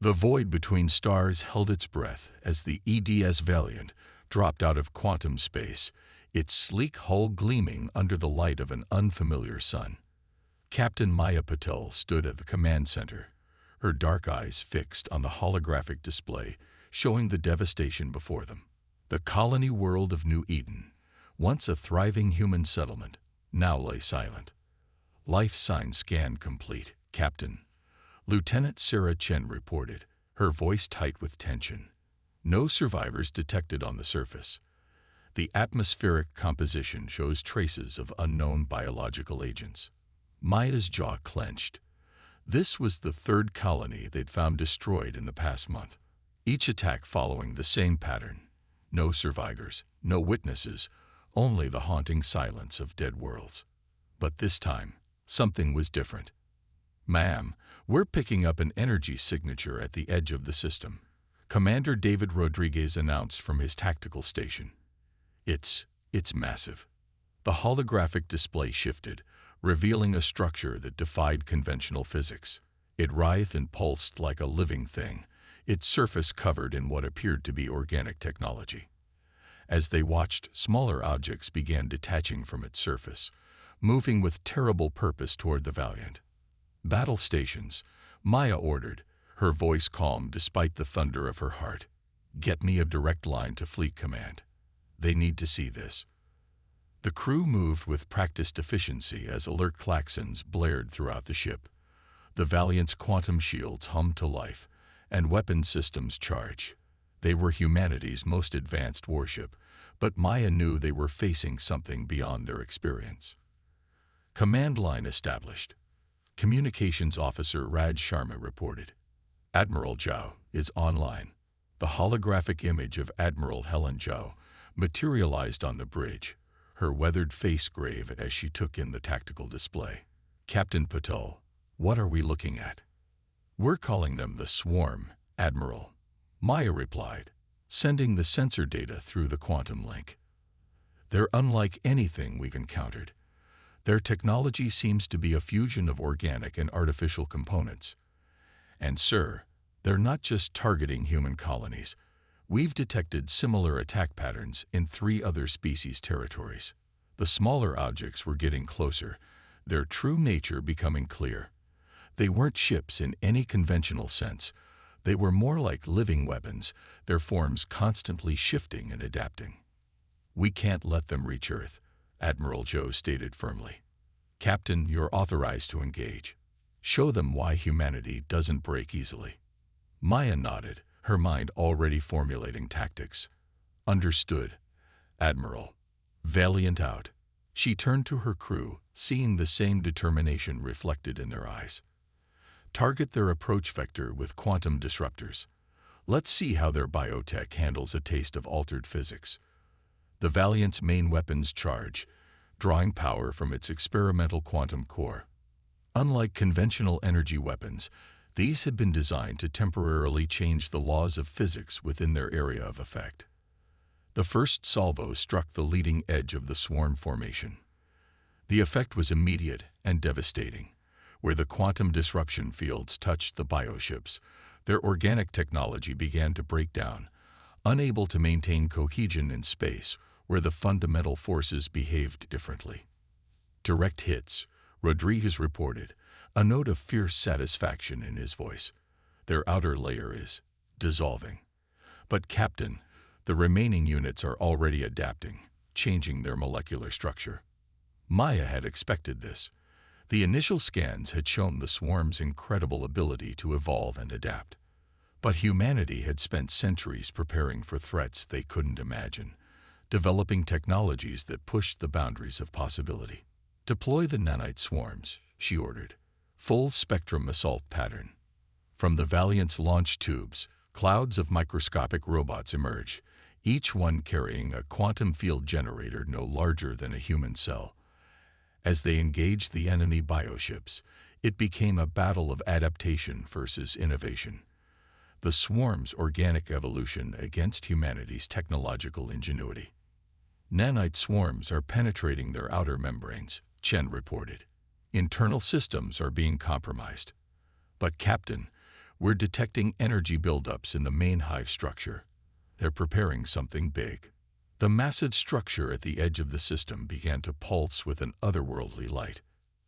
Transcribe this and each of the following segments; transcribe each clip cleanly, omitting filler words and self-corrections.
The void between stars held its breath as the EDS Valiant dropped out of quantum space, its sleek hull gleaming under the light of an unfamiliar sun. Captain Maya Patel stood at the command center, her dark eyes fixed on the holographic display, showing the devastation before them. The colony world of New Eden, once a thriving human settlement, now lay silent. Life sign scan complete, Captain. Lieutenant Sarah Chen reported, her voice tight with tension. No survivors detected on the surface. The atmospheric composition shows traces of unknown biological agents. Maya's jaw clenched. This was the third colony they'd found destroyed in the past month. Each attack following the same pattern. No survivors, no witnesses, only the haunting silence of dead worlds. But this time, something was different. "Ma'am, we're picking up an energy signature at the edge of the system," Commander David Rodriguez announced from his tactical station. It's massive." The holographic display shifted, revealing a structure that defied conventional physics. It writhed and pulsed like a living thing, its surface covered in what appeared to be organic technology. As they watched, smaller objects began detaching from its surface, moving with terrible purpose toward the Valiant. "Battle stations," Maya ordered, her voice calm despite the thunder of her heart. "Get me a direct line to Fleet Command. They need to see this." The crew moved with practiced efficiency as alert klaxons blared throughout the ship. The Valiant's quantum shields hummed to life, and weapon systems charged. They were humanity's most advanced warship, but Maya knew they were facing something beyond their experience. Command line established. Communications Officer Raj Sharma reported. "Admiral Zhao is online." The holographic image of Admiral Helen Zhao materialized on the bridge, her weathered face grave as she took in the tactical display. "Captain Patel, what are we looking at?" "We're calling them the Swarm, Admiral," Maya replied, sending the sensor data through the quantum link. "They're unlike anything we've encountered. Their technology seems to be a fusion of organic and artificial components. And sir, they're not just targeting human colonies. We've detected similar attack patterns in 3 other species' territories." The smaller objects were getting closer, their true nature becoming clear. They weren't ships in any conventional sense. They were more like living weapons, their forms constantly shifting and adapting. "We can't let them reach Earth," Admiral Zhao stated firmly. "Captain, you're authorized to engage. Show them why humanity doesn't break easily." Maya nodded, her mind already formulating tactics. "Understood, Admiral." Valiant out. She turned to her crew, seeing the same determination reflected in their eyes. "Target their approach vector with quantum disruptors. Let's see how their biotech handles a taste of altered physics." The Valiant's main weapons charge, drawing power from its experimental quantum core. Unlike conventional energy weapons, these had been designed to temporarily change the laws of physics within their area of effect. The first salvo struck the leading edge of the swarm formation. The effect was immediate and devastating. Where the quantum disruption fields touched the bioships, their organic technology began to break down, unable to maintain cohesion in space where the fundamental forces behaved differently. "Direct hits," Rodriguez reported, a note of fierce satisfaction in his voice. "Their outer layer is dissolving. But Captain, the remaining units are already adapting, changing their molecular structure." Maya had expected this. The initial scans had shown the swarm's incredible ability to evolve and adapt. But humanity had spent centuries preparing for threats they couldn't imagine, developing technologies that pushed the boundaries of possibility. "Deploy the nanite swarms," she ordered. "Full spectrum assault pattern." From the Valiant's launch tubes, clouds of microscopic robots emerged, each one carrying a quantum field generator no larger than a human cell. As they engaged the enemy bioships, it became a battle of adaptation versus innovation. The swarm's organic evolution against humanity's technological ingenuity. "Nanite swarms are penetrating their outer membranes," Chen reported. "Internal systems are being compromised. But Captain, We're detecting energy buildups in the main hive structure. They're preparing something big. The massive structure at the edge of the system began to pulse with an otherworldly light.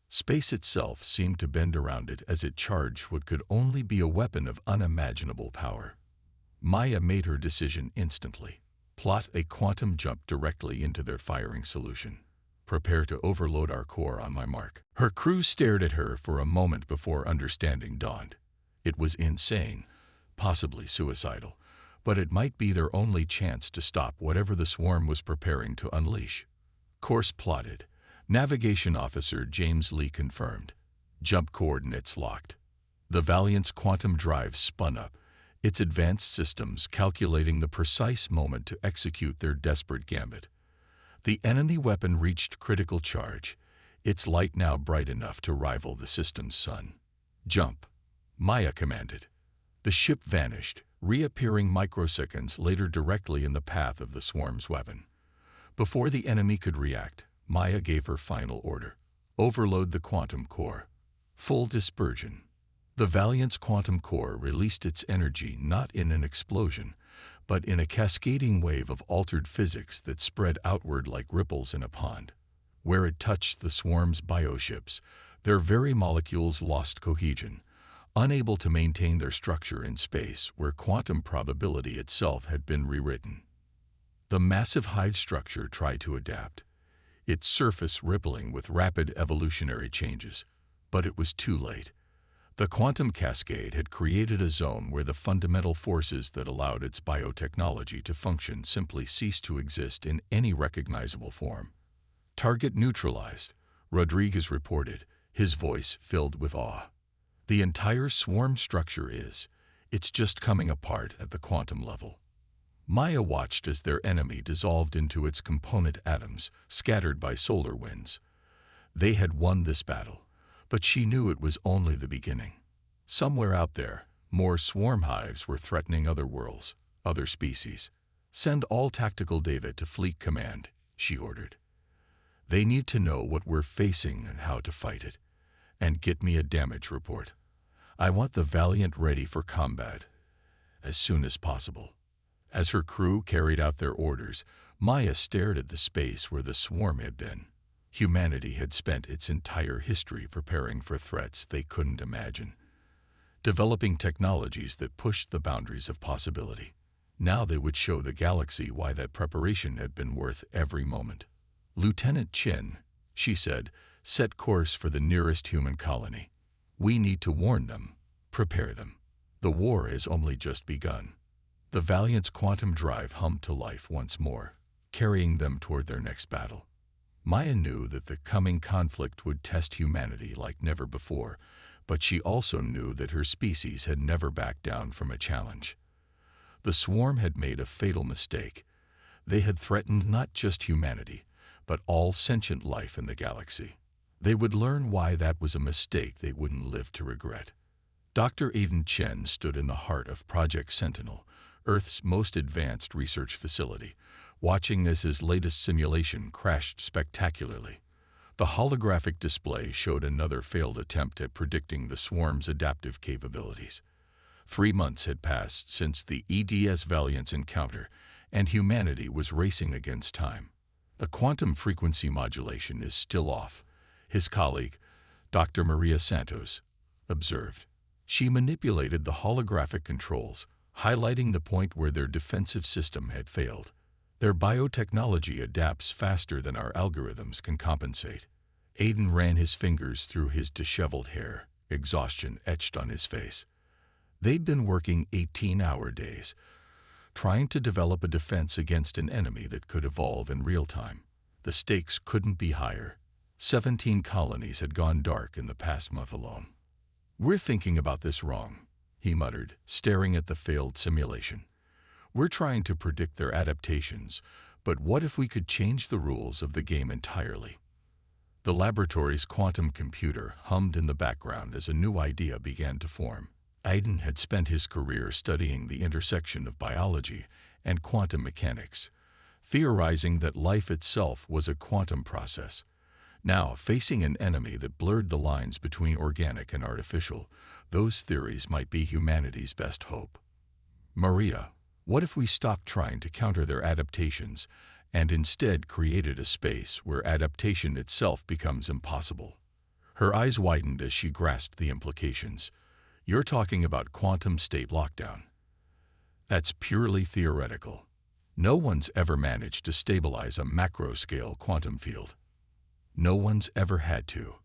Space itself seemed to bend around it as it charged what could only be a weapon of unimaginable power. Maya made her decision instantly. Plot a quantum jump directly into their firing solution. Prepare to overload our core on my mark. Her crew stared at her for a moment before understanding dawned. It was insane, possibly suicidal, but it might be their only chance to stop whatever the swarm was preparing to unleash. Course plotted. Navigation Officer James Lee confirmed. Jump coordinates locked. The Valiant's quantum drive spun up, its advanced systems calculating the precise moment to execute their desperate gambit. The enemy weapon reached critical charge, its light now bright enough to rival the system's sun. Jump, Maya commanded. The ship vanished, reappearing microseconds later directly in the path of the swarm's weapon. Before the enemy could react, Maya gave her final order. Overload the quantum core. Full dispersion. The Valiant's quantum core released its energy not in an explosion, but in a cascading wave of altered physics that spread outward like ripples in a pond. Where it touched the swarm's bioships, their very molecules lost cohesion, unable to maintain their structure in space where quantum probability itself had been rewritten. The massive hive structure tried to adapt, its surface rippling with rapid evolutionary changes, but it was too late. The quantum cascade had created a zone where the fundamental forces that allowed its biotechnology to function simply ceased to exist in any recognizable form. Target neutralized, Rodriguez reported, his voice filled with awe. The entire swarm structure it's just coming apart at the quantum level. Maya watched as their enemy dissolved into its component atoms, scattered by solar winds. They had won this battle, but she knew it was only the beginning. Somewhere out there, more swarm hives were threatening other worlds, other species. Send all tactical data to Fleet Command, she ordered. They need to know what we're facing and how to fight it. And get me a damage report. I want the Valiant ready for combat as soon as possible. As her crew carried out their orders, Maya stared at the space where the swarm had been. Humanity had spent its entire history preparing for threats they couldn't imagine, developing technologies that pushed the boundaries of possibility. Now they would show the galaxy why that preparation had been worth every moment. Lieutenant Chin, she said, set course for the nearest human colony. We need to warn them, prepare them. The war has only just begun. The Valiant's quantum drive hummed to life once more, carrying them toward their next battle. Maya knew that the coming conflict would test humanity like never before, but she also knew that her species had never backed down from a challenge. The swarm had made a fatal mistake. They had threatened not just humanity, but all sentient life in the galaxy. They would learn why that was a mistake they wouldn't live to regret. Dr. Aiden Chen stood in the heart of Project Sentinel, Earth's most advanced research facility, watching as his latest simulation crashed spectacularly. The holographic display showed another failed attempt at predicting the swarm's adaptive capabilities. 3 months had passed since the EDS Valiant's encounter, and humanity was racing against time. The quantum frequency modulation is still off, his colleague, Dr. Maria Santos, observed. She manipulated the holographic controls, highlighting the point where their defensive system had failed. Their biotechnology adapts faster than our algorithms can compensate. Aiden ran his fingers through his disheveled hair, exhaustion etched on his face. They'd been working 18-hour days, trying to develop a defense against an enemy that could evolve in real time. The stakes couldn't be higher. 17 colonies had gone dark in the past month alone. We're thinking about this wrong, he muttered, staring at the failed simulation. We're trying to predict their adaptations, but what if we could change the rules of the game entirely? The laboratory's quantum computer hummed in the background as a new idea began to form. Aiden had spent his career studying the intersection of biology and quantum mechanics, theorizing that life itself was a quantum process. Now, facing an enemy that blurred the lines between organic and artificial, those theories might be humanity's best hope. Maria, what if we stopped trying to counter their adaptations and instead created a space where adaptation itself becomes impossible? Her eyes widened as she grasped the implications. You're talking about quantum state lockdown. That's purely theoretical. No one's ever managed to stabilize a macro-scale quantum field. No one's ever had to,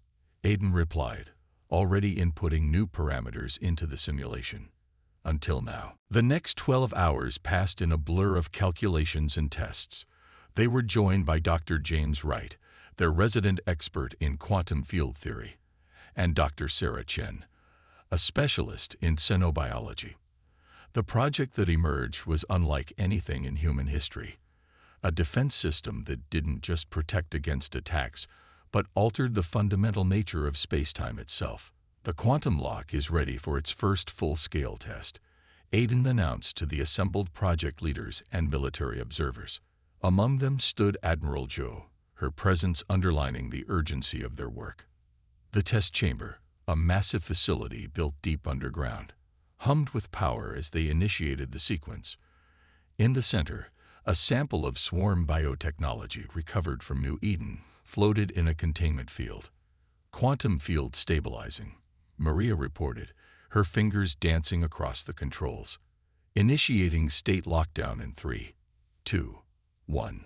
Aiden replied, already inputting new parameters into the simulation. Until now. The next 12 hours passed in a blur of calculations and tests. They were joined by Dr. James Wright, their resident expert in quantum field theory, and Dr. Sarah Chen, a specialist in xenobiology. The project that emerged was unlike anything in human history. A defense system that didn't just protect against attacks, but altered the fundamental nature of space-time itself. The quantum lock is ready for its first full-scale test, Aiden announced to the assembled project leaders and military observers. Among them stood Admiral Zhou, her presence underlining the urgency of their work. The test chamber, a massive facility built deep underground, hummed with power as they initiated the sequence. In the center, a sample of swarm biotechnology recovered from New Eden floated in a containment field. Quantum field stabilizing, Maria reported, her fingers dancing across the controls. Initiating state lockdown in 3, 2, 1.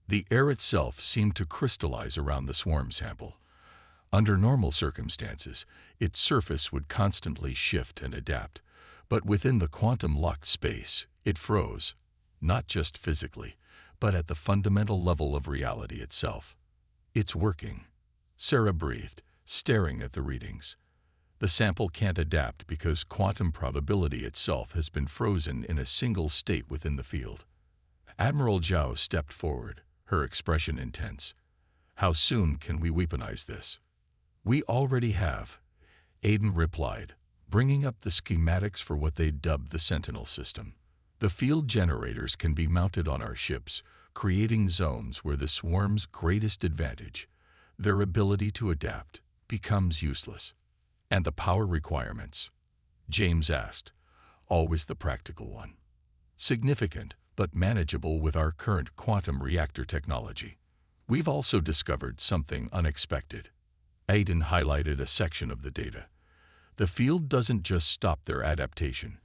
The air itself seemed to crystallize around the swarm sample. Under normal circumstances, its surface would constantly shift and adapt, but within the quantum-locked space, it froze, not just physically, but at the fundamental level of reality itself. It's working, Sarah breathed, staring at the readings. The sample can't adapt because quantum probability itself has been frozen in a single state within the field. Admiral Zhao stepped forward, her expression intense. How soon can we weaponize this? We already have, Aiden replied, bringing up the schematics for what they dubbed the Sentinel system. The field generators can be mounted on our ships, creating zones where the swarm's greatest advantage, their ability to adapt, becomes useless. And the power requirements? James asked, always the practical one. Significant, but manageable with our current quantum reactor technology. We've also discovered something unexpected. Aiden highlighted a section of the data. The field doesn't just stop their adaptation.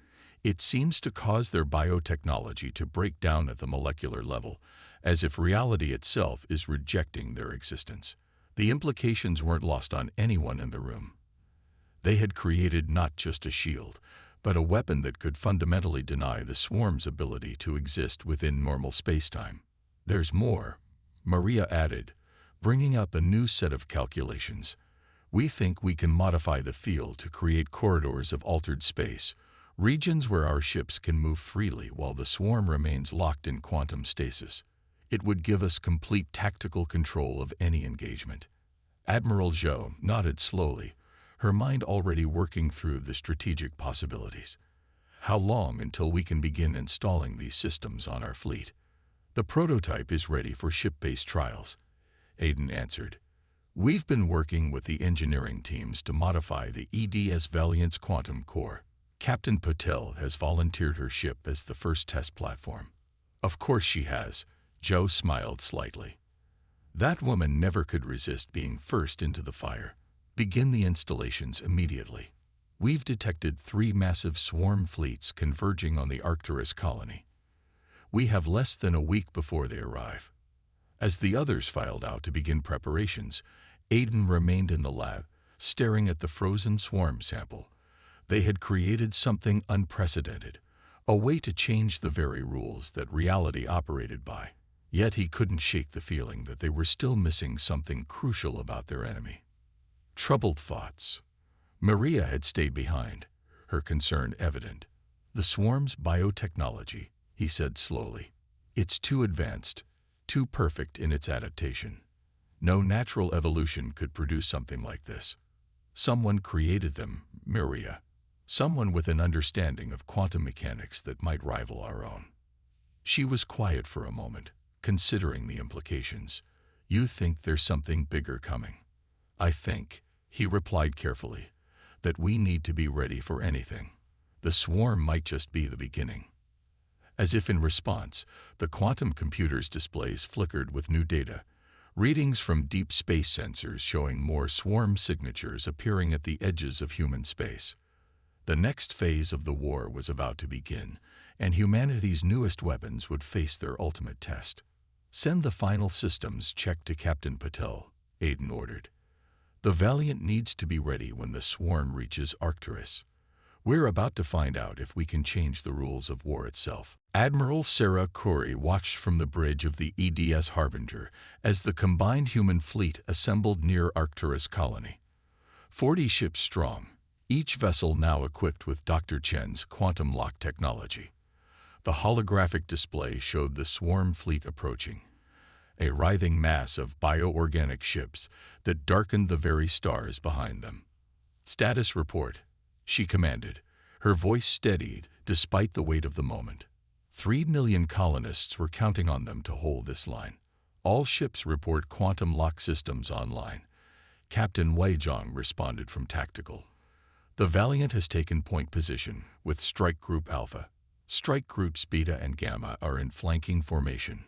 It seems to cause their biotechnology to break down at the molecular level, as if reality itself is rejecting their existence. The implications weren't lost on anyone in the room. They had created not just a shield, but a weapon that could fundamentally deny the swarm's ability to exist within normal spacetime. There's more, Maria added, bringing up a new set of calculations. We think we can modify the field to create corridors of altered space, regions where our ships can move freely while the swarm remains locked in quantum stasis. It would give us complete tactical control of any engagement. Admiral Zhou nodded slowly, her mind already working through the strategic possibilities. How long until we can begin installing these systems on our fleet? The prototype is ready for ship-based trials, Aiden answered. We've been working with the engineering teams to modify the EDS Valiant's quantum core. Captain Patel has volunteered her ship as the first test platform. Of course she has, Joe smiled slightly. That woman never could resist being first into the fire. Begin the installations immediately. We've detected 3 massive swarm fleets converging on the Arcturus colony. We have less than a week before they arrive. As the others filed out to begin preparations, Aiden remained in the lab, staring at the frozen swarm sample. They had created something unprecedented, a way to change the very rules that reality operated by. Yet he couldn't shake the feeling that they were still missing something crucial about their enemy. Troubled thoughts. Maria had stayed behind, her concern evident. The swarm's biotechnology, he said slowly. It's too advanced, too perfect in its adaptation. No natural evolution could produce something like this. Someone created them, Maria. Someone with an understanding of quantum mechanics that might rival our own. She was quiet for a moment, considering the implications. You think there's something bigger coming. I think, he replied carefully, that we need to be ready for anything. The swarm might just be the beginning. As if in response, the quantum computer's displays flickered with new data, readings from deep space sensors showing more swarm signatures appearing at the edges of human space. The next phase of the war was about to begin, and humanity's newest weapons would face their ultimate test. Send the final systems check to Captain Patel, Aiden ordered. The Valiant needs to be ready when the swarm reaches Arcturus. We're about to find out if we can change the rules of war itself. Admiral Sarah Corey watched from the bridge of the EDS Harbinger as the combined human fleet assembled near Arcturus colony. 40 ships strong, each vessel now equipped with Dr. Chen's quantum lock technology. The holographic display showed the swarm fleet approaching, a writhing mass of bioorganic ships that darkened the very stars behind them. "Status report," she commanded, her voice steadied despite the weight of the moment. 3 million colonists were counting on them to hold this line. "All ships report quantum lock systems online." Captain Wei Zhang responded from tactical. "The Valiant has taken point position with Strike Group Alpha. Strike Groups Beta and Gamma are in flanking formation."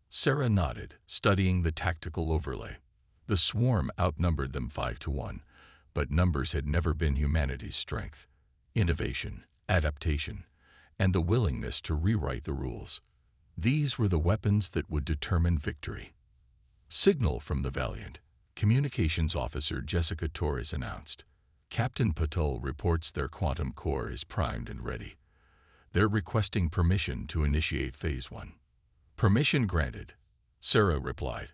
Sarah nodded, studying the tactical overlay. The swarm outnumbered them 5-1, but numbers had never been humanity's strength. Innovation, adaptation, and the willingness to rewrite the rules. These were the weapons that would determine victory. "Signal from the Valiant," Communications Officer Jessica Torres announced. "Captain Patel reports their quantum core is primed and ready. They're requesting permission to initiate Phase 1. "Permission granted," Sarah replied.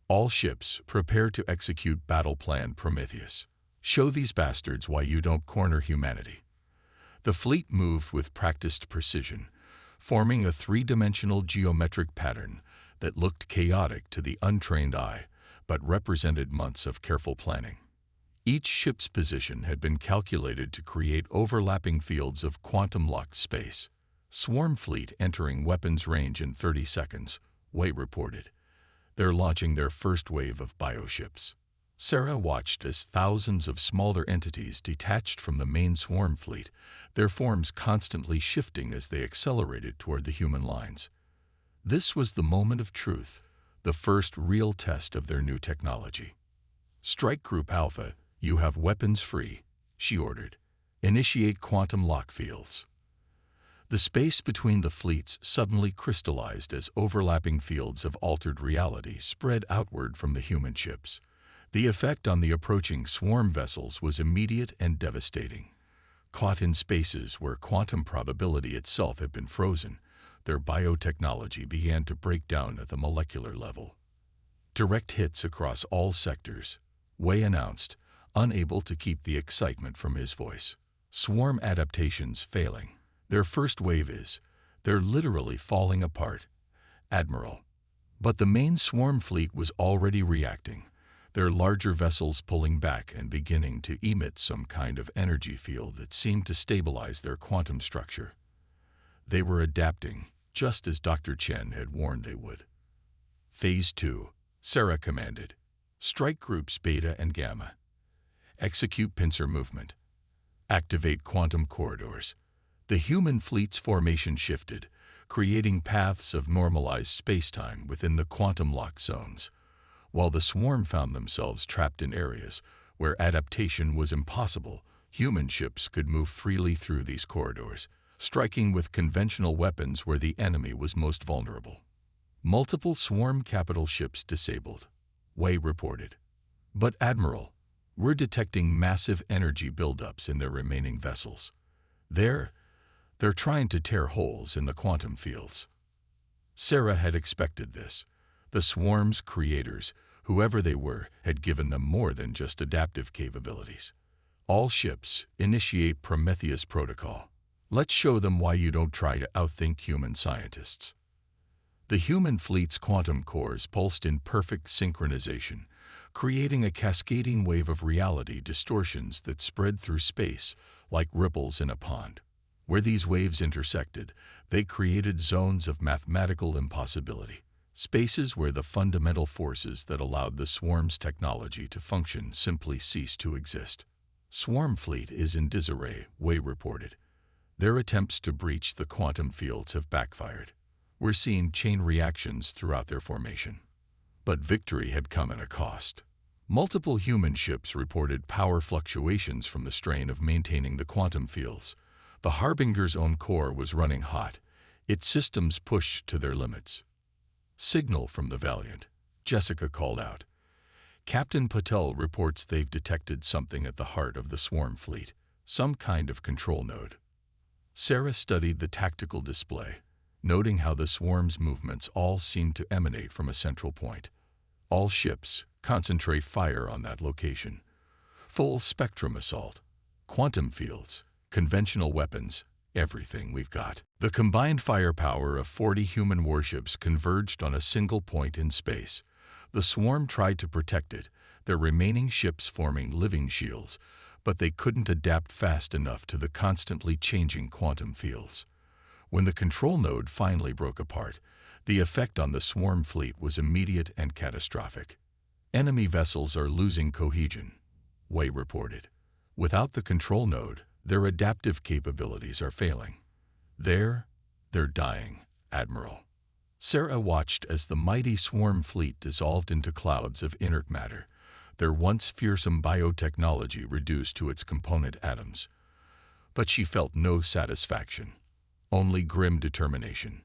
"All ships prepare to execute Battle Plan Prometheus. Show these bastards why you don't corner humanity." The fleet moved with practiced precision, forming a three-dimensional geometric pattern that looked chaotic to the untrained eye, but represented months of careful planning. Each ship's position had been calculated to create overlapping fields of quantum-locked space. "Swarm fleet entering weapons range in 30 seconds, Wei reported. "They're launching their first wave of bioships." Sarah watched as thousands of smaller entities detached from the main swarm fleet, their forms constantly shifting as they accelerated toward the human lines. This was the moment of truth, the first real test of their new technology. "Strike Group Alpha, you have weapons free," she ordered. "Initiate quantum lock fields." The space between the fleets suddenly crystallized as overlapping fields of altered reality spread outward from the human ships. The effect on the approaching swarm vessels was immediate and devastating. Caught in spaces where quantum probability itself had been frozen, their biotechnology began to break down at the molecular level. "Direct hits across all sectors," Wei announced, unable to keep the excitement from his voice. "Swarm adaptations failing. Their first wave is, they're literally falling apart, Admiral." But the main swarm fleet was already reacting, their larger vessels pulling back and beginning to emit some kind of energy field that seemed to stabilize their quantum structure. They were adapting, just as Dr. Chen had warned they would. "Phase 2, Sarah commanded. "Strike Groups Beta and Gamma. Execute pincer movement. Activate quantum corridors." The human fleet's formation shifted, creating paths of normalized spacetime within the quantum lock zones, while the swarm found themselves trapped in areas where adaptation was impossible. Human ships could move freely through these corridors, striking with conventional weapons where the enemy was most vulnerable. "Multiple swarm capital ships disabled," Wei reported. "But Admiral, we're detecting massive energy buildups in their remaining vessels. They're trying to tear holes in the quantum fields." Sarah had expected this. The swarm's creators, whoever they were, had given them more than just adaptive capabilities. "All ships, initiate Prometheus protocol. Let's show them why you don't try to outthink human scientists." The human fleet's quantum cores pulsed in perfect synchronization, creating a cascading wave of reality distortions that spread through space like ripples in a pond. Where these waves intersected, they created zones of mathematical impossibility. spaces where the fundamental forces that allowed the swarm's technology to function simply ceased to exist. Swarm fleet is in disarray, Way reported. Their attempts to breach the quantum fields have backfired. We're seeing chain reactions throughout their formation. But victory had come at a cost. Multiple human ships reported power fluctuations from the strain of maintaining the quantum fields. The Harbinger's own core was running hot, its systems pushed to their limits. "Signal from the Valiant," Jessica called out. "Captain Patel reports they've detected something at the heart of the swarm fleet, some kind of control node." Sarah studied the tactical display, noting how the swarm's movements all seemed to emanate from a central point. "All ships, concentrate fire on that location. Full spectrum assault. Quantum fields, conventional weapons, everything we've got." The combined firepower of 40 human warships converged on a single point in space. The swarm tried to protect it, their remaining ships forming living shields, but they couldn't adapt fast enough to the constantly changing quantum fields. When the control node finally broke apart, the effect on the swarm fleet was immediate and catastrophic. "Enemy vessels are losing cohesion," Way reported. "Without the control node, their adaptive capabilities are failing. They're dying, Admiral." Sarah watched as the mighty swarm fleet dissolved into clouds of inert matter, their once fearsome biotechnology reduced to its component atoms. But she felt no satisfaction, only grim determination.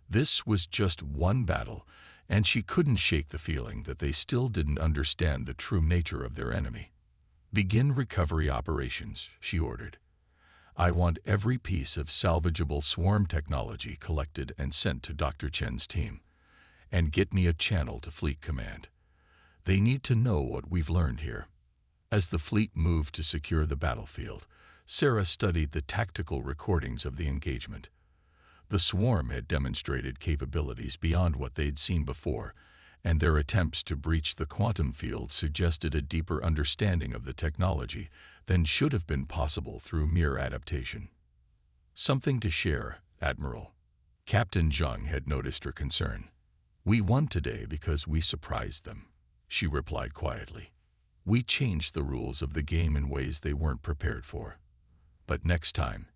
This was just one battle, and she couldn't shake the feeling that they still didn't understand the true nature of their enemy. "Begin recovery operations," she ordered. "I want every piece of salvageable swarm technology collected and sent to Dr. Chen's team. And get me a channel to Fleet Command. They need to know what we've learned here." As the fleet moved to secure the battlefield, Sarah studied the tactical recordings of the engagement. The swarm had demonstrated capabilities beyond what they'd seen before, and their attempts to breach the quantum field suggested a deeper understanding of the technology than should have been possible through mere adaptation. "Something to share, Admiral." Captain Zhang had noticed her concern. "We won today because we surprised them," she replied quietly. "We changed the rules of the game in ways they weren't prepared for. But next time,"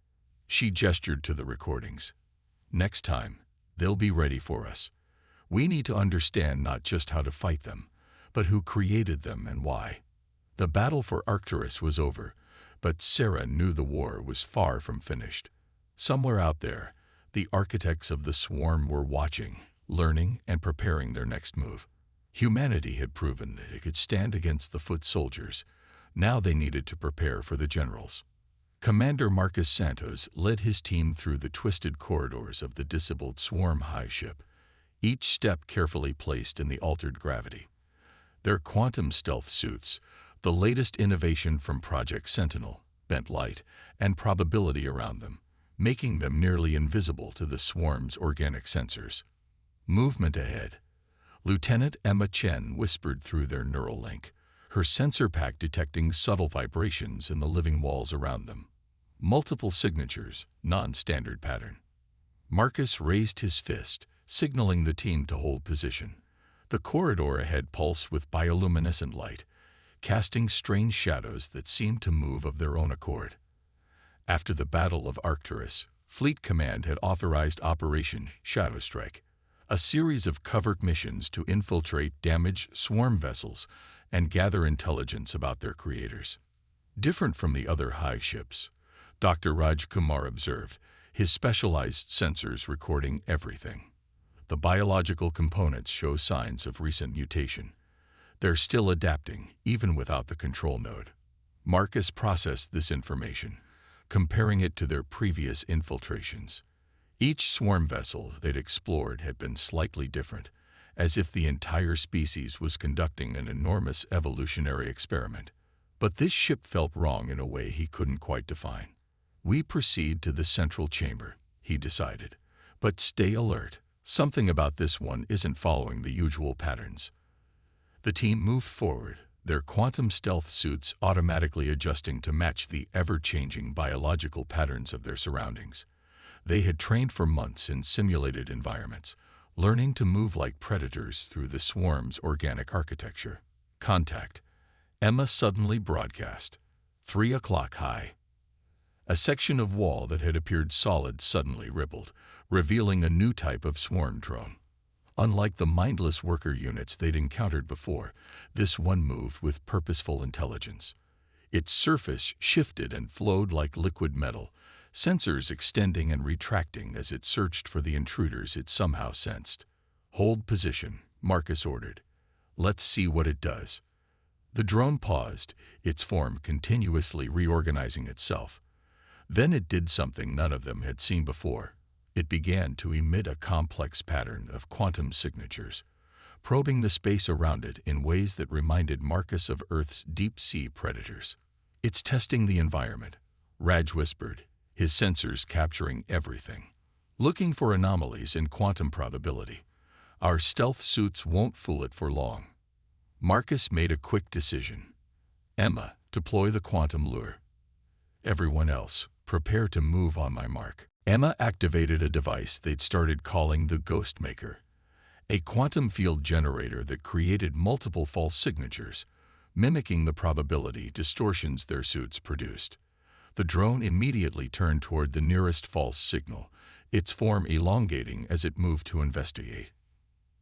she gestured to the recordings, "next time, they'll be ready for us. We need to understand not just how to fight them, but who created them and why." The battle for Arcturus was over, but Sarah knew the war was far from finished. Somewhere out there, the architects of the swarm were watching, learning, and preparing their next move. Humanity had proven that it could stand against the foot soldiers. Now they needed to prepare for the generals. Commander Marcus Santos led his team through the twisted corridors of the disabled swarm high ship, each step carefully placed in the altered gravity. Their quantum stealth suits, the latest innovation from Project Sentinel, bent light and probability around them, making them nearly invisible to the swarm's organic sensors. "Movement ahead," Lieutenant Emma Chen whispered through their neural link, her sensor pack detecting subtle vibrations in the living walls around them. Multiple signatures, non-standard pattern. Marcus raised his fist, signaling the team to hold position. The corridor ahead pulsed with bioluminescent light, casting strange shadows that seemed to move of their own accord. After the Battle of Arcturus, Fleet Command had authorized Operation Shadow Strike, a series of covert missions to infiltrate damaged swarm vessels and gather intelligence about their creators. Different from the other high ships, Dr. Raj Kumar observed, his specialized sensors recording everything. The biological components show signs of recent mutation. They're still adapting, even without the control node. Marcus processed this information, comparing it to their previous infiltrations. Each swarm vessel they'd explored had been slightly different, as if the entire species was conducting an enormous evolutionary experiment. But this ship felt wrong in a way he couldn't quite define. "We proceed to the central chamber," he decided. "But stay alert. Something about this one isn't following the usual patterns." The team moved forward, their quantum stealth suits automatically adjusting to match the ever-changing biological patterns of their surroundings. They had trained for months in simulated environments, learning to move like predators through the swarm's organic architecture. Contact. Emma suddenly broadcast. 3 o'clock high. A section of wall that had appeared solid suddenly rippled, revealing a new type of swarm drone. Unlike the mindless worker units they'd encountered before, this one moved with purposeful intelligence. Its surface shifted and flowed like liquid metal, sensors extending and retracting as it searched for the intruders it somehow sensed. "Hold position," Marcus ordered. "Let's see what it does." The drone paused, its form continuously reorganizing itself. Then it did something none of them had seen before. It began to emit a complex pattern of quantum signatures, probing the space around it in ways that reminded Marcus of Earth's deep-sea predators. "It's testing the environment," Raj whispered, his sensors capturing everything. "Looking for anomalies in quantum probability. Our stealth suits won't fool it for long." Marcus made a quick decision. "Emma, deploy the quantum lure. Everyone else, prepare to move on my mark." Emma activated a device they'd started calling the Ghost Maker, a quantum field generator that created multiple false signatures, mimicking the probability distortions their suits produced. The drone immediately turned toward the nearest false signal, its form elongating as it moved to investigate.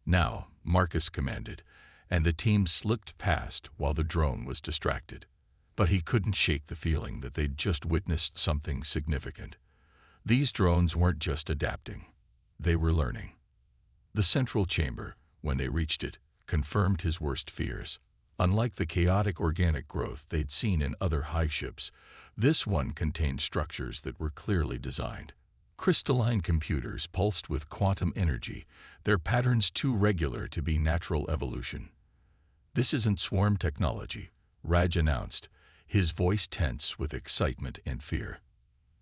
"Now," Marcus commanded, and the team slipped past while the drone was distracted. But he couldn't shake the feeling that they'd just witnessed something significant. These drones weren't just adapting. They were learning. The central chamber, when they reached it, confirmed his worst fears. Unlike the chaotic organic growth they'd seen in other high ships, this one contained structures that were clearly designed. Crystalline computers pulsed with quantum energy, their patterns too regular to be natural evolution. "This isn't swarm technology," Raj announced, his voice tense with excitement and fear.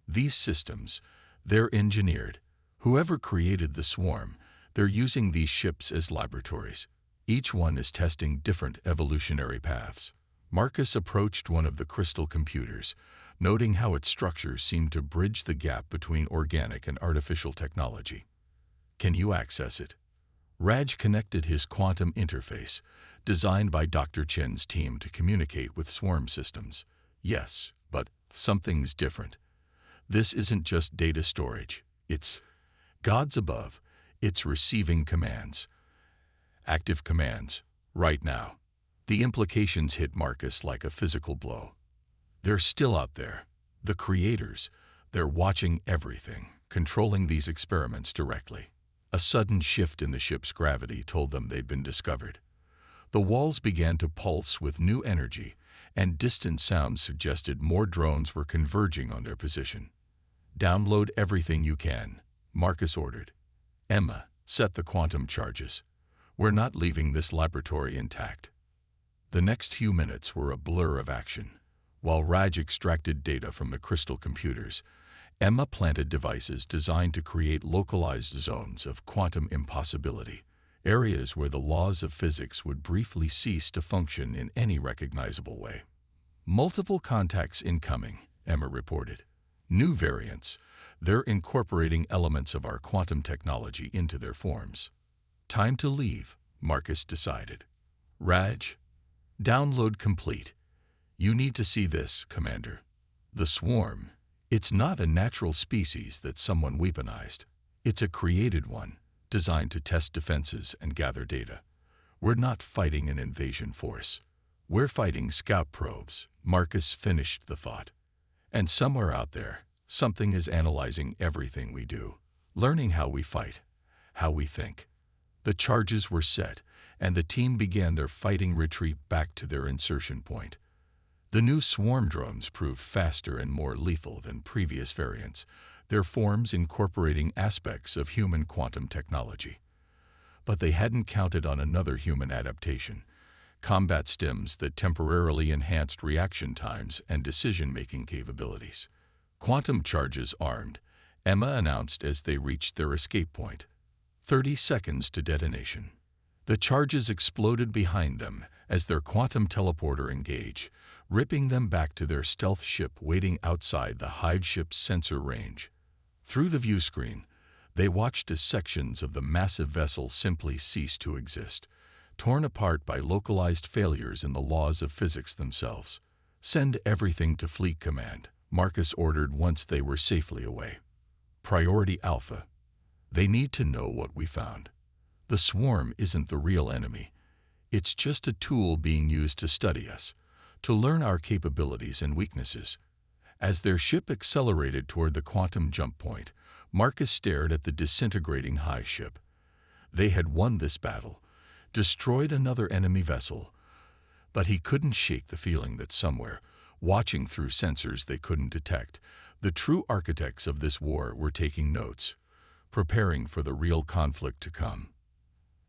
"These systems, they're engineered. Whoever created the swarm, they're using these ships as laboratories. Each one is testing different evolutionary paths." Marcus approached one of the crystal computers, noting how its structure seemed to bridge the gap between organic and artificial technology. "Can you access it?" Raj connected his quantum interface, designed by Dr. Chen's team to communicate with swarm systems. "Yes, but something's different. This isn't just data storage. It's gods above. It's receiving commands. Active commands, right now." The implications hit Marcus like a physical blow. They're still out there. The creators, they're watching everything, controlling these experiments directly. A sudden shift in the ship's gravity told them they'd been discovered. The walls began to pulse with new energy, and distant sounds suggested more drones were converging on their position. "Download everything you can," Marcus ordered. "Emma, set the quantum charges. We're not leaving this laboratory intact." The next few minutes were a blur of action. While Raj extracted data from the crystal computers, Emma planted devices designed to create localized zones of quantum impossibility, areas where the laws of physics would briefly cease to function in any recognizable way. "Multiple contacts incoming," Emma reported. "New variants. They're incorporating elements of our quantum technology into their forms." "Time to leave," Marcus decided. "Raj, download complete. You need to see this, Commander. The swarm, it's not a natural species that someone weaponized. It's a created one, designed to test defenses and gather data. We're not fighting an invasion force. We're fighting scout probes," Marcus finished the thought. "And somewhere out there, something is analyzing everything we do, learning how we fight, how we think." The charges were set, and the team began their fighting retreat back to their insertion point. The new swarm drones proved faster and more lethal than previous variants, their forms incorporating aspects of human quantum technology. But they hadn't counted on another human adaptation: combat stims that temporarily enhanced reaction times and decision-making capabilities. "Quantum charges armed," Emma announced as they reached their escape point. 30 seconds to detonation. The charges exploded behind them as their quantum teleporter engaged, ripping them back to their stealth ship waiting outside the hive ship's sensor range. Through the view screen, They watched as sections of the massive vessel simply ceased to exist, torn apart by localized failures in the laws of physics themselves. "Send everything to Fleet Command," Marcus ordered once they were safely away. "Priority Alpha. They need to know what we found. The swarm isn't the real enemy. It's just a tool being used to study us, to learn our capabilities and weaknesses." As their ship accelerated toward the quantum jump point, Marcus stared at the disintegrating Hive ship. They had won this battle, destroyed another enemy vessel, but he couldn't shake the feeling that somewhere, watching through sensors they couldn't detect, the true architects of this war were taking notes, preparing for the real conflict to come.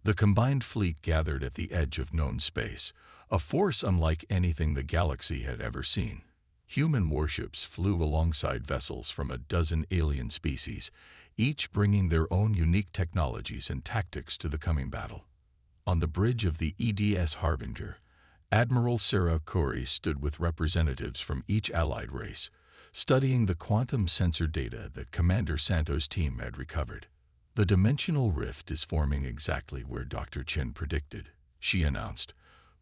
The combined fleet gathered at the edge of known space, a force unlike anything the galaxy had ever seen. Human warships flew alongside vessels from a dozen alien species, each bringing their own unique technologies and tactics to the coming battle. On the bridge of the EDS Harbinger, Admiral Sarah Corey stood with representatives from each allied race, studying the quantum sensor data that Commander Santo's team had recovered. "The dimensional rift is forming exactly where Dr. Chen predicted," she announced,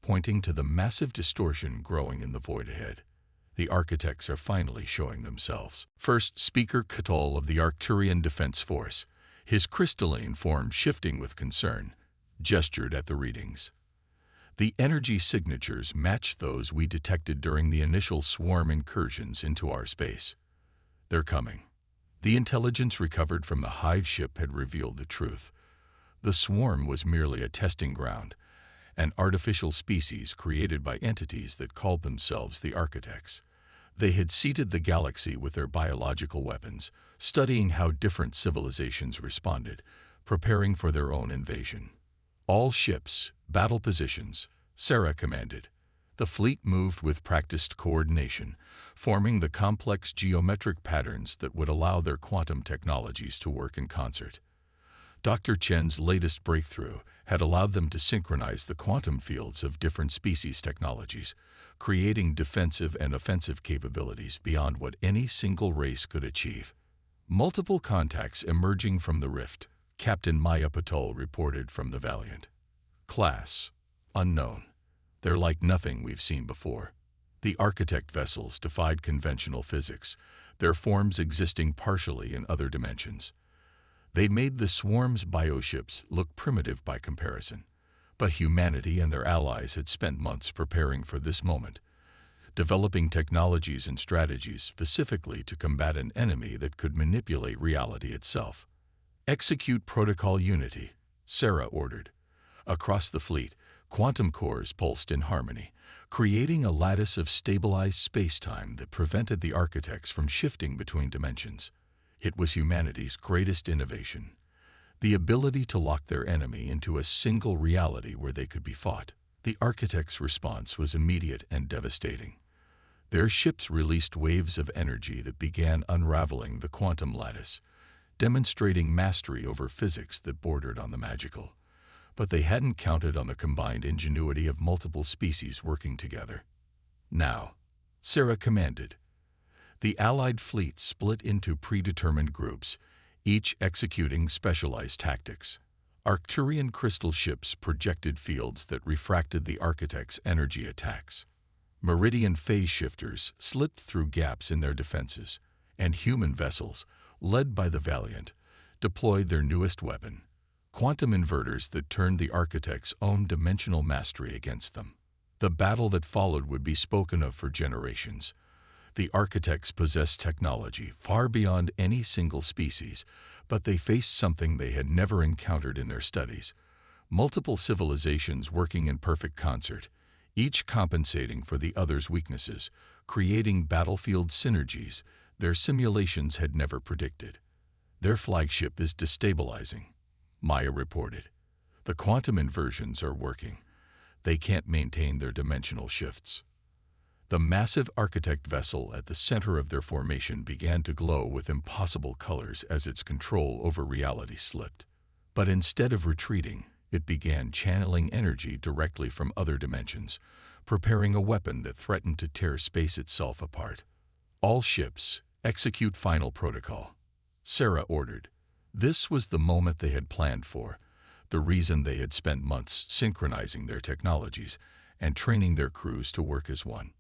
pointing to the massive distortion growing in the void ahead. "The architects are finally showing themselves." First Speaker Cattol of the Arcturian Defense Force, his crystalline form shifting with concern, gestured at the readings. "The energy signatures match those we detected during the initial swarm incursions into our space. They're coming." The intelligence recovered from the Hive ship had revealed the truth. The swarm was merely a testing ground, an artificial species created by entities that called themselves the Architects. They had seeded the galaxy with their biological weapons, studying how different civilizations responded, preparing for their own invasion. "All ships, battle positions," Sarah commanded. The fleet moved with practiced coordination, forming the complex geometric patterns that would allow their quantum technologies to work in concert. Dr. Chen's latest breakthrough had allowed them to synchronize the quantum fields of different species technologies, creating defensive and offensive capabilities beyond what any single race could achieve. Multiple contacts emerging from the rift, Captain Maya Patel reported from the Valiant. "Class: unknown. They're like nothing we've seen before." The Architect vessels defied conventional physics, their forms existing partially in other dimensions. They made the swarm's bioships look primitive by comparison, but humanity and their allies had spent months preparing for this moment, developing technologies and strategies specifically to combat an enemy that could manipulate reality itself. "Execute Protocol Unity," Sarah ordered. Across the fleet, quantum cores pulsed in harmony, creating a lattice of stabilized space-time that prevented the Architects from shifting between dimensions. It was humanity's greatest innovation, the ability to lock their enemy into a single reality where they could be fought. The Architects' response was immediate and devastating. Their ships released waves of energy that began unraveling the quantum lattice, demonstrating mastery over physics that bordered on the magical. But they hadn't counted on the combined ingenuity of multiple species working together. "Now," Sarah commanded. The Allied fleet split into predetermined groups, each executing specialized tactics. Arcturian crystal ships projected fields that refracted the Architects' energy attacks. Meridian phase shifters slipped through gaps in their defenses, and human vessels, led by the Valiant, deployed their newest weapon, quantum inverters that turned the Architects' own dimensional mastery against them. The battle that followed would be spoken of for generations. The Architects possessed technology far beyond any single species, but they faced something they had never encountered in their studies: multiple civilizations working in perfect concert, each compensating for the other's weaknesses, creating battlefield synergies their simulations had never predicted. "Their flagship is destabilizing," Maya reported. "The quantum inversions are working. They can't maintain their dimensional shifts." The massive Architect vessel at the center of their formation began to glow with impossible colors as its control over reality slipped. But instead of retreating, it began channeling energy directly from other dimensions, preparing a weapon that threatened to tear space itself apart. "All ships, execute final protocol," Sarah ordered. This was the moment they had planned for, the reason they had spent months synchronizing their technologies and training their crews to work as one.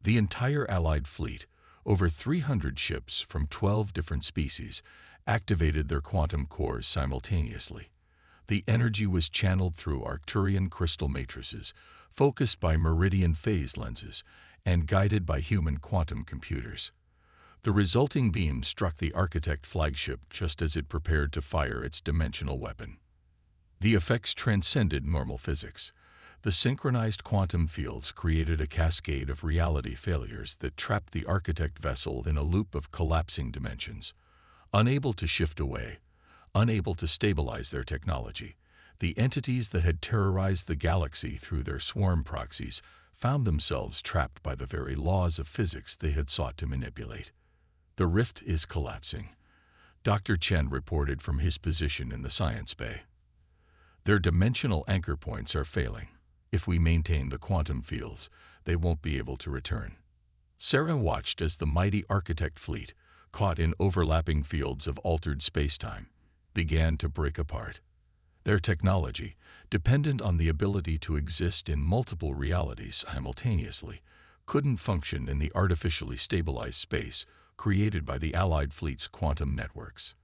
The entire Allied fleet, over 300 ships from 12 different species, activated their quantum cores simultaneously. The energy was channeled through Arcturian crystal matrices, focused by meridian phase lenses, and guided by human quantum computers. The resulting beam struck the Architect flagship just as it prepared to fire its dimensional weapon. The effects transcended normal physics. The synchronized quantum fields created a cascade of reality failures that trapped the Architect vessel in a loop of collapsing dimensions. Unable to shift away, unable to stabilize their technology, the entities that had terrorized the galaxy through their swarm proxies found themselves trapped by the very laws of physics they had sought to manipulate. The rift is collapsing, Dr. Chen reported from his position in the science bay. Their dimensional anchor points are failing. If we maintain the quantum fields, they won't be able to return. Sarah watched as the mighty Architect fleet, caught in overlapping fields of altered spacetime, began to break apart. Their technology, dependent on the ability to exist in multiple realities simultaneously, couldn't function in the artificially stabilized space created by the Allied fleet's quantum networks.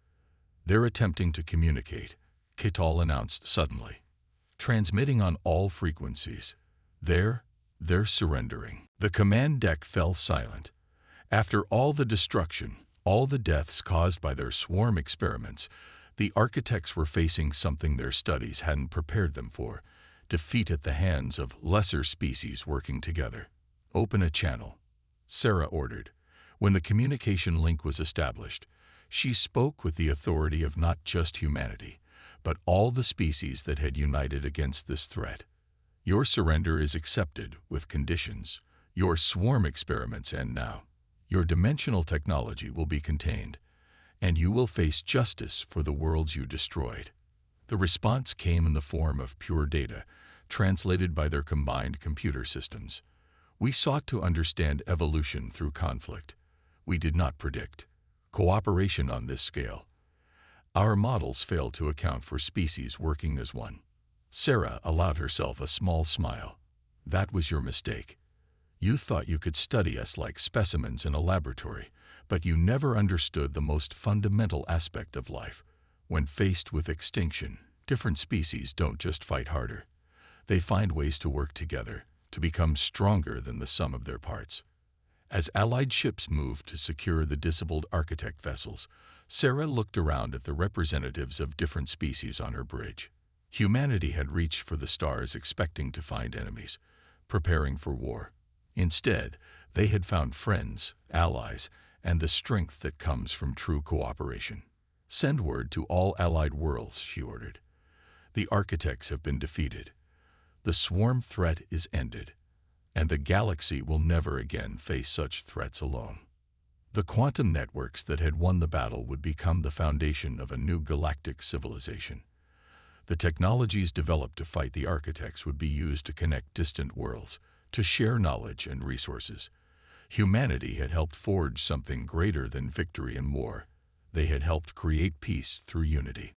They're attempting to communicate, Kital announced suddenly. Transmitting on all frequencies. They're surrendering. The command deck fell silent. After all the destruction, all the deaths caused by their swarm experiments, the Architects were facing something their studies hadn't prepared them for: defeat at the hands of lesser species working together. Open a channel, Sarah ordered. When the communication link was established, she spoke with the authority of not just humanity, but all the species that had united against this threat. Your surrender is accepted with conditions. Your swarm experiments end now. Your dimensional technology will be contained, and you will face justice for the worlds you destroyed. The response came in the form of pure data, translated by their combined computer systems. We sought to understand evolution through conflict. We did not predict cooperation on this scale. Our models failed to account for species working as one. Sarah allowed herself a small smile. That was your mistake. You thought you could study us like specimens in a laboratory, but you never understood the most fundamental aspect of life. When faced with extinction, different species don't just fight harder. They find ways to work together, to become stronger than the sum of their parts. As Allied ships moved to secure the disabled Architect vessels, Sarah looked around at the representatives of different species on her bridge. Humanity had reached for the stars expecting to find enemies, preparing for war. Instead, they had found friends, allies, and the strength that comes from true cooperation. Send word to all Allied worlds, she ordered. The Architects have been defeated. The swarm threat is ended, and the galaxy will never again face such threats alone. The quantum networks that had won the battle would become the foundation of a new galactic civilization. The technologies developed to fight the Architects would be used to connect distant worlds, to share knowledge and resources. Humanity had helped forge something greater than victory in war. They had helped create peace through unity.